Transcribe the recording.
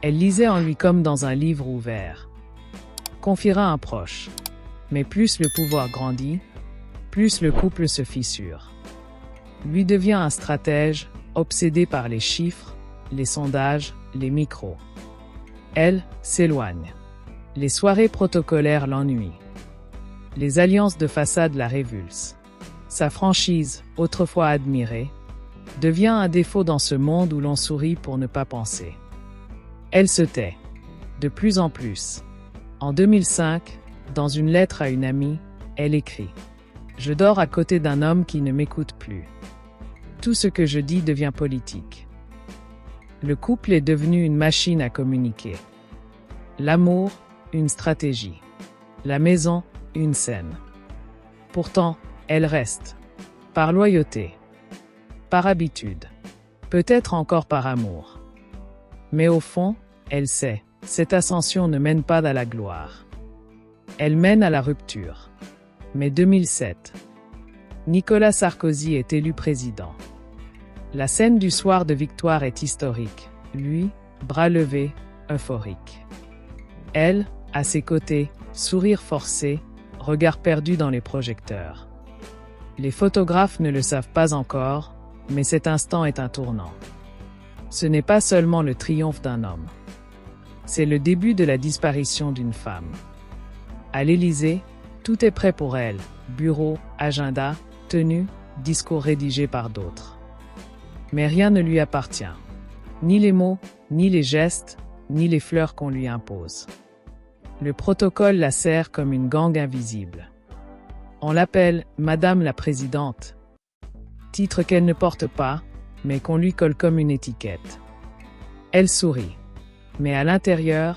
Elle lisait en lui comme dans un livre ouvert. Confiera un proche. Mais plus le pouvoir grandit, plus le couple se fissure. Lui devient un stratège, obsédé par les chiffres, les sondages, les micros. Elle s'éloigne. Les soirées protocolaires l'ennuient. Les alliances de façade la révulsent. Sa franchise, autrefois admirée, devient un défaut dans ce monde où l'on sourit pour ne pas penser. Elle se tait. De plus en plus. En 2005, dans une lettre à une amie, elle écrit « Je dors à côté d'un homme qui ne m'écoute plus. Tout ce que je dis devient politique. » Le couple est devenu une machine à communiquer. L'amour, une stratégie. La maison, une scène. Pourtant, elle reste. Par loyauté. Par habitude. Peut-être encore par amour. Mais au fond, elle sait, cette ascension ne mène pas à la gloire. Elle mène à la rupture. Mais 2007. Nicolas Sarkozy est élu président. La scène du soir de victoire est historique. Lui, bras levés, euphorique. Elle, à ses côtés, sourire forcé, regard perdu dans les projecteurs. Les photographes ne le savent pas encore, mais cet instant est un tournant. Ce n'est pas seulement le triomphe d'un homme. C'est le début de la disparition d'une femme. À l'Élysée, tout est prêt pour elle. Bureau, agenda, tenue, discours rédigés par d'autres. Mais rien ne lui appartient. Ni les mots, ni les gestes, ni les fleurs qu'on lui impose. Le protocole la sert comme une gangue invisible. On l'appelle « Madame la Présidente », titre qu'elle ne porte pas, mais qu'on lui colle comme une étiquette. Elle sourit. Mais à l'intérieur,